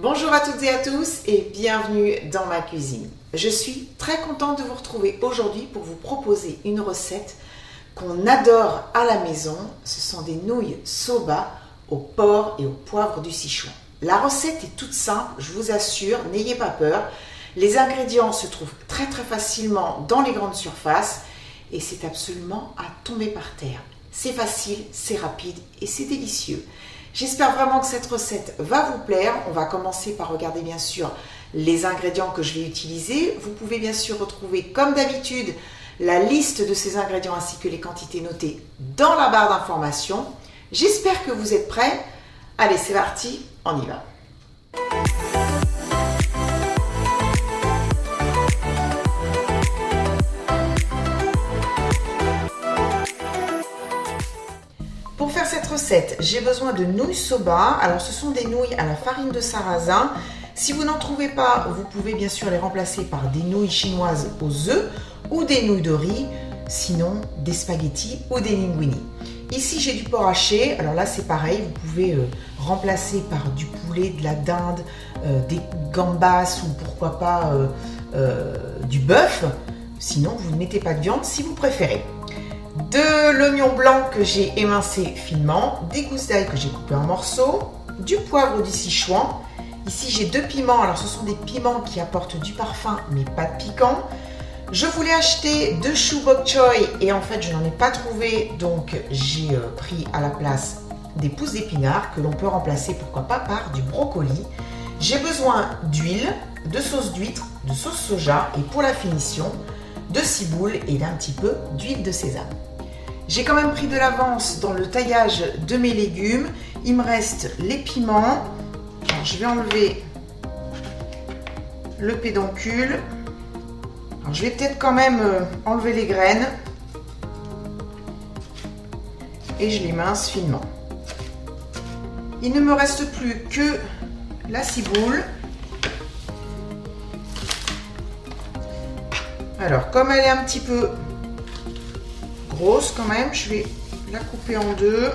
Bonjour à toutes et à tous et bienvenue dans ma cuisine. Je suis très contente de vous retrouver aujourd'hui pour vous proposer une recette qu'on adore à la maison. Ce sont des nouilles soba au porc et au poivre du Sichuan. La recette est toute simple, je vous assure, n'ayez pas peur. Les ingrédients se trouvent très facilement dans les grandes surfaces et c'est absolument à tomber par terre. C'est facile, c'est rapide et c'est délicieux. J'espère vraiment que cette recette va vous plaire. On va commencer par regarder bien sûr les ingrédients que je vais utiliser. Vous pouvez bien sûr retrouver comme d'habitude la liste de ces ingrédients ainsi que les quantités notées dans la barre d'informations. J'espère que vous êtes prêts. Allez, c'est parti, on y va. Pour faire cette recette, j'ai besoin de nouilles soba. Alors ce sont des nouilles à la farine de sarrasin. Si vous n'en trouvez pas, vous pouvez bien sûr les remplacer par des nouilles chinoises aux œufs ou des nouilles de riz, sinon des spaghettis ou des linguini. Ici j'ai du porc haché, alors là c'est pareil, vous pouvez remplacer par du poulet, de la dinde, des gambas ou pourquoi pas du bœuf. Sinon vous ne mettez pas de viande si vous préférez. De l'oignon blanc que j'ai émincé finement, des gousses d'ail que j'ai coupées en morceaux, du poivre du Sichuan. Ici j'ai 2 piments, alors ce sont des piments qui apportent du parfum mais pas de piquant. Je voulais acheter 2 choux bok choy et en fait je n'en ai pas trouvé, donc j'ai pris à la place des pousses d'épinards que l'on peut remplacer pourquoi pas par du brocoli. J'ai besoin d'huile, de sauce d'huître, de sauce soja et pour la finition de ciboule et d'un petit peu d'huile de sésame. J'ai quand même pris de l'avance dans le taillage de mes légumes. Il me reste les piments. Alors, je vais enlever le pédoncule. Alors, je vais peut-être quand même enlever les graines. Et je les mince finement. Il ne me reste plus que la ciboule. Alors, comme elle est un petit peu grosse quand même, je vais la couper en deux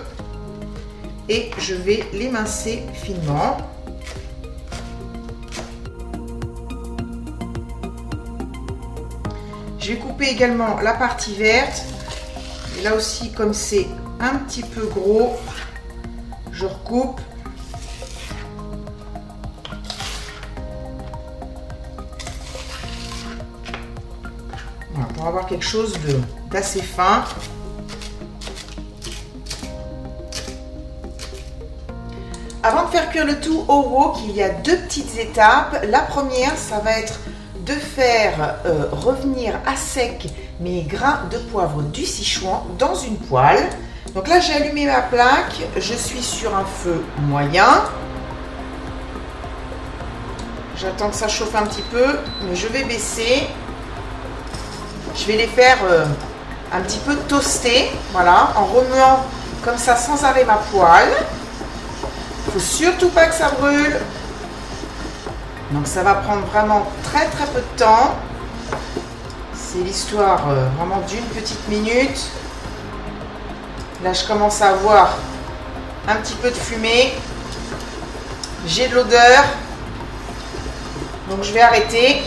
et je vais l'émincer finement. Je vais couper également la partie verte. Et là aussi, comme c'est un petit peu gros, je recoupe. Voilà, pour avoir quelque chose d'assez fin. Avant de faire cuire le tout au wok, il y a 2 petites étapes. La première, ça va être de faire revenir à sec mes grains de poivre du Sichuan dans une poêle. Donc là, j'ai allumé ma plaque. Je suis sur un feu moyen. J'attends que ça chauffe un petit peu, mais je vais baisser. Je vais les faire un petit peu toaster, voilà, en remuant comme ça sans arrêt ma poêle. Il ne faut surtout pas que ça brûle. Donc ça va prendre vraiment très peu de temps. C'est l'histoire vraiment d'une petite minute. Là je commence à avoir un petit peu de fumée. J'ai de l'odeur. Donc je vais arrêter.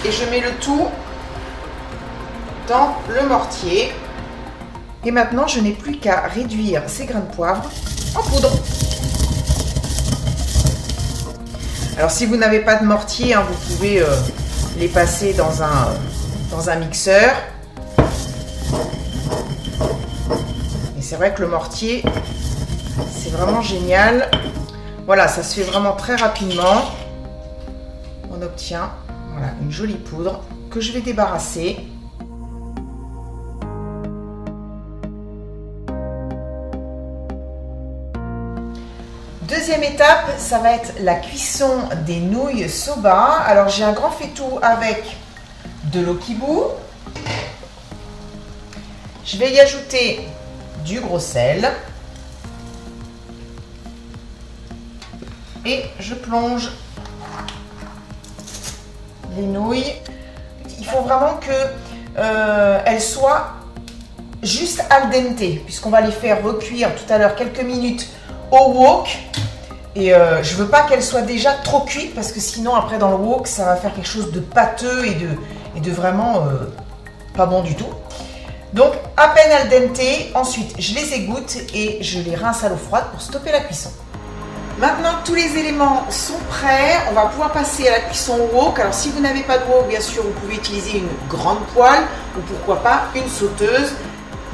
Et je mets le tout dans le mortier. Et maintenant, je n'ai plus qu'à réduire ces grains de poivre en poudre. Alors, si vous n'avez pas de mortier, hein, vous pouvez les passer dans un mixeur. Et c'est vrai que le mortier, c'est vraiment génial. Voilà, ça se fait vraiment très rapidement. On obtient... Voilà, une jolie poudre que je vais débarrasser. Deuxième étape, ça va être la cuisson des nouilles soba. Alors j'ai un grand faitout avec de l'eau qui bout. Je vais y ajouter du gros sel. Et je plonge les nouilles. Il faut vraiment que elles soient juste al dente, puisqu'on va les faire recuire tout à l'heure quelques minutes au wok. Et je veux pas qu'elle soit déjà trop cuite parce que sinon après dans le wok ça va faire quelque chose de pâteux et de vraiment pas bon du tout. Donc à peine al dente, ensuite je les égoutte et je les rince à l'eau froide pour stopper la cuisson. Maintenant tous les éléments sont prêts, on va pouvoir passer à la cuisson au wok. Alors si vous n'avez pas de wok, bien sûr vous pouvez utiliser une grande poêle ou pourquoi pas une sauteuse.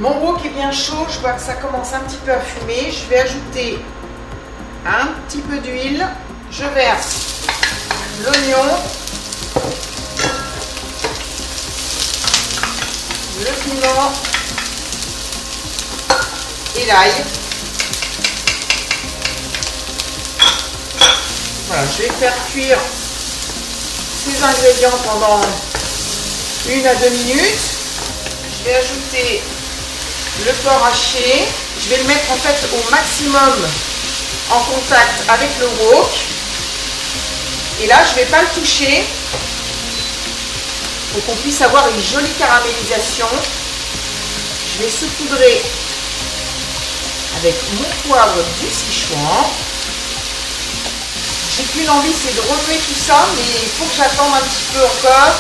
Mon wok est bien chaud, je vois que ça commence un petit peu à fumer. Je vais ajouter un petit peu d'huile, je verse l'oignon, le piment et l'ail. Voilà, je vais faire cuire ces ingrédients pendant 1 à 2 minutes. Je vais ajouter le porc haché. Je vais le mettre en fait au maximum en contact avec le wok. Et là, je ne vais pas le toucher pour qu'on puisse avoir une jolie caramélisation. Je vais saupoudrer avec mon poivre du Sichuan. J'ai qu'une envie, c'est de remuer tout ça, mais il faut que j'attende un petit peu encore.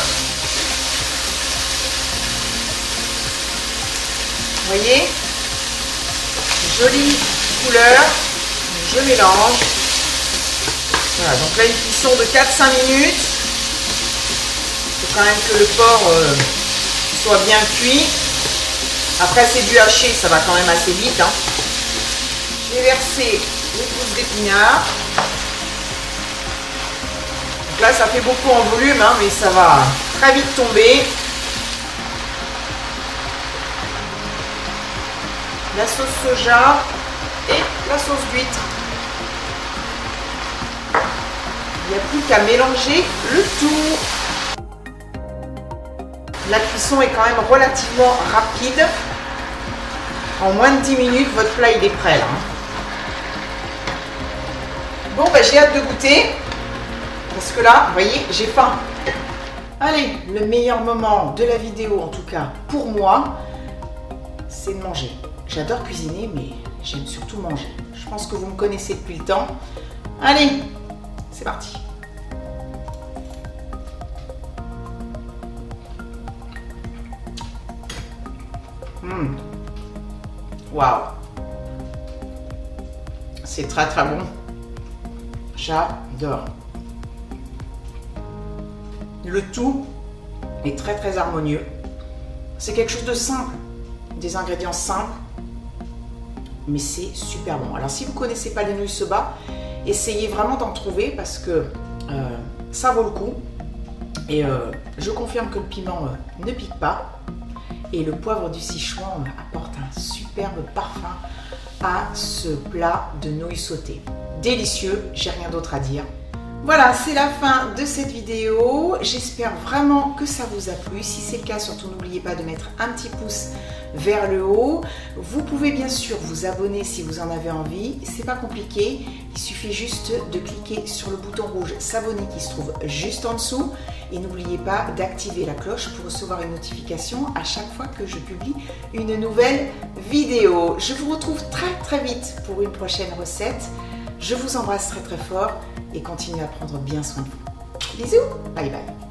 Vous voyez, jolie couleur. Je mélange. Voilà, donc là une cuisson de 4-5 minutes. Il faut quand même que le porc soit bien cuit. Après c'est du haché, ça va quand même assez vite. Hein. Je vais verser les pousses d'épinards. Donc là ça fait beaucoup en volume, hein, mais ça va très vite tomber. La sauce soja et la sauce d'huître. Il n'y a plus qu'à mélanger le tout. La cuisson est quand même relativement rapide. En moins de 10 minutes, votre plat il est prêt là. Bon, bah, j'ai hâte de goûter. Parce que là, vous voyez, j'ai faim. Allez, le meilleur moment de la vidéo, en tout cas pour moi, c'est de manger. J'adore cuisiner, mais j'aime surtout manger. Je pense que vous me connaissez depuis le temps. Allez, c'est parti. Waouh. C'est très très bon. J'adore. Le tout est très très harmonieux. C'est quelque chose de simple, des ingrédients simples, mais c'est super bon. Alors si vous ne connaissez pas les nouilles soba, essayez vraiment d'en trouver parce que ça vaut le coup. Et je confirme que le piment ne pique pas. Et le poivre du Sichuan apporte un superbe parfum à ce plat de nouilles sautées. Délicieux, j'ai rien d'autre à dire. Voilà, c'est la fin de cette vidéo. J'espère vraiment que ça vous a plu. Si c'est le cas, surtout n'oubliez pas de mettre un petit pouce vers le haut. Vous pouvez bien sûr vous abonner si vous en avez envie. C'est pas compliqué. Il suffit juste de cliquer sur le bouton rouge s'abonner qui se trouve juste en dessous. Et n'oubliez pas d'activer la cloche pour recevoir une notification à chaque fois que je publie une nouvelle vidéo. Je vous retrouve très très vite pour une prochaine recette. Je vous embrasse très très fort et continuez à prendre bien soin de vous. Bisous, bye bye.